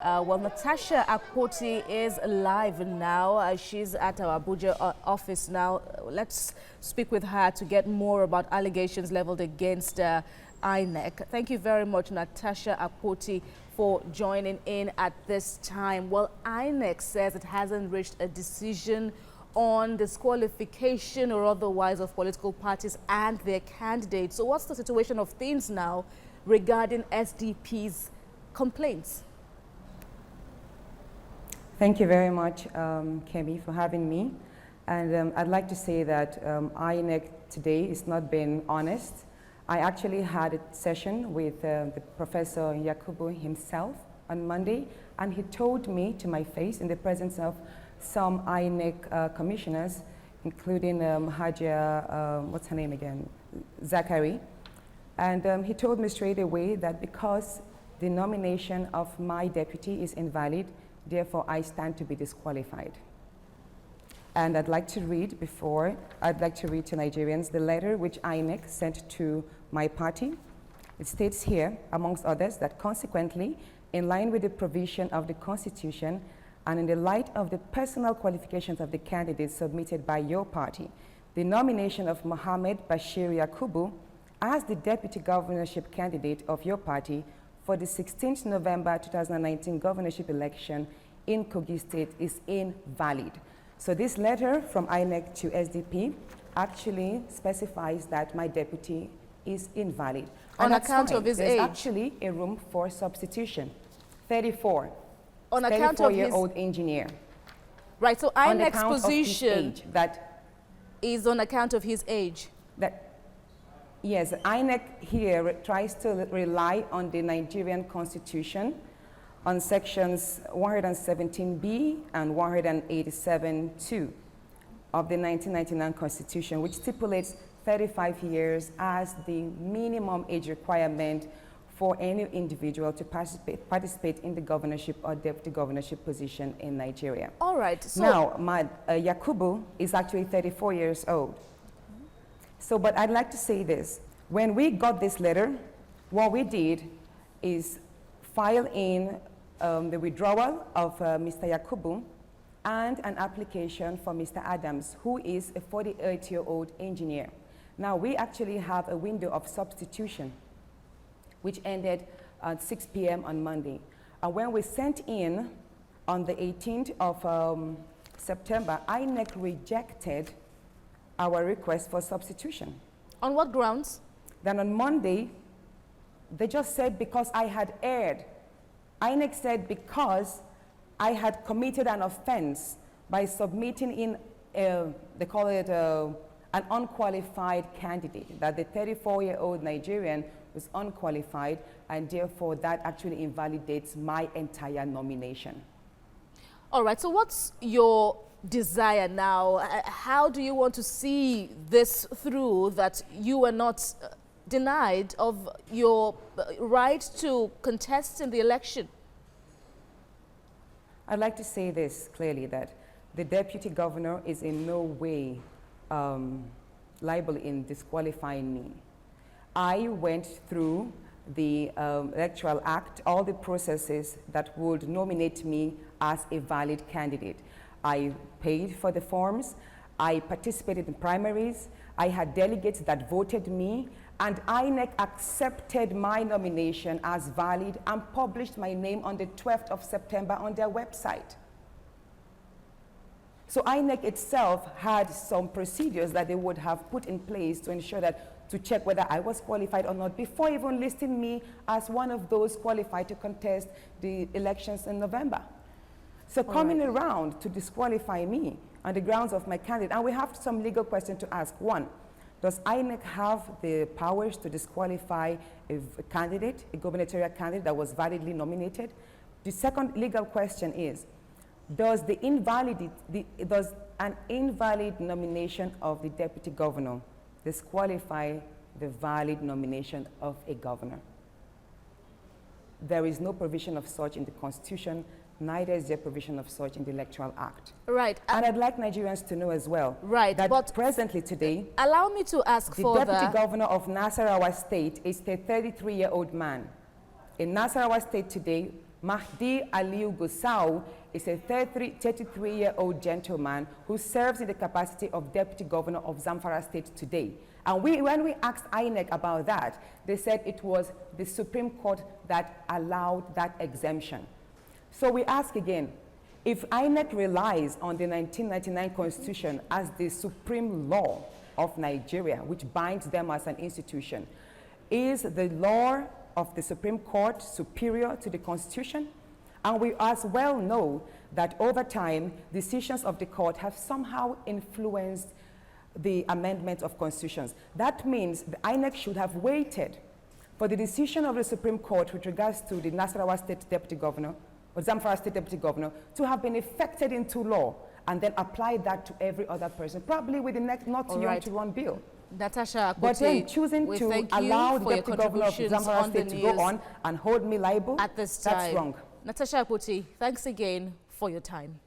Well, Natasha Akpoti is live now. She's at our Abuja office now. Let's speak with her to get more about allegations leveled against INEC. Thank you very much, Natasha Akpoti, for joining in at this time. Well, INEC says it hasn't reached a decision on disqualification or otherwise of political parties and their candidates. So what's the situation of things now regarding SDP's complaints? Thank you very much, Kemi, for having me. And I'd like to say that INEC today is not being honest. I actually had a session with the Professor Yakubu himself on Monday, and he told me to my face in the presence of some INEC commissioners, including Hajia, what's her name again, Zachary. And he told me straight away that because the nomination of my deputy is invalid, therefore, I stand to be disqualified. And I'd like to read to Nigerians the letter which INEC sent to my party. It states here, amongst others, that consequently, in line with the provision of the Constitution and in the light of the personal qualifications of the candidates submitted by your party, the nomination of Mohammed Bashir Yakubu as the deputy governorship candidate of your party for the 16th November 2019 governorship election in Kogi State is invalid. So this letter from INEC to SDP actually specifies that my deputy is invalid. On account of his age? There's actually a room for substitution. 34. On account of his 34-year-old engineer. Right, so INEC's position that is on account of his age. Yes, INEC here tries to rely on the Nigerian Constitution on sections 117B and 187(2) of the 1999 Constitution, which stipulates 35 years as the minimum age requirement for any individual to participate in the governorship or deputy governorship position in Nigeria. All right. So now, Yakubu is actually 34 years old. So, but I'd like to say this. When we got this letter, what we did is file in the withdrawal of Mr. Yakubu and an application for Mr. Adams, who is a 48-year-old engineer. Now, we actually have a window of substitution, which ended at 6 p.m. on Monday. And when we sent in on the 18th of September, INEC rejected our request for substitution. On what grounds? Then on Monday, they just said because I had erred. INEC said because I had committed an offense by submitting in, they call it an unqualified candidate, that the 34-year-old Nigerian was unqualified, and therefore that actually invalidates my entire nomination. All right, so what's your desire now? How do you want to see this through, that you are not denied of your right to contest in the election? I'd like to say this clearly, that the deputy governor is in no way liable in disqualifying me. I went through the Electoral Act, all the processes that would nominate me as a valid candidate. I paid for the forms, I participated in primaries, I had delegates that voted me, and INEC accepted my nomination as valid and published my name on the 12th of September on their website. So INEC itself had some procedures that they would have put in place to ensure that, to check whether I was qualified or not before even listing me as one of those qualified to contest the elections in November. So coming around to disqualify me on the grounds of my candidate, and we have some legal questions to ask. One, does INEC have the powers to disqualify a candidate, a gubernatorial candidate that was validly nominated? The second legal question is, does an invalid nomination of the deputy governor disqualify the valid nomination of a governor? There is no provision of such in the Constitution, neither is there provision of such in the Electoral Act. Right. And I'd like Nigerians to know as well, right, that but presently today, allow me to ask the further. deputy governor of Nasarawa State is a 33-year-old man. In Nasarawa State today, Mahdi Aliu Gusau is a 33-year-old gentleman who serves in the capacity of Deputy Governor of Zamfara State today. And when we asked INEC about that, they said it was the Supreme Court that allowed that exemption. So we ask again, if INEC relies on the 1999 Constitution as the supreme law of Nigeria, which binds them as an institution, is the law of the Supreme Court superior to the Constitution? And we as well know that over time, decisions of the court have somehow influenced the amendment of constitutions. That means the INEC should have waited for the decision of the Supreme Court with regards to the Nasarawa State Deputy Governor, or Zamfara State Deputy Governor, to have been effected into law and then apply that to every other person, probably with the next not too young to run bill. Natasha Akpoti, but then choosing to allow the Deputy Governor of Zamfara State to go on and hold me liable, at this time. That's wrong. Natasha Akpoti, thanks again for your time.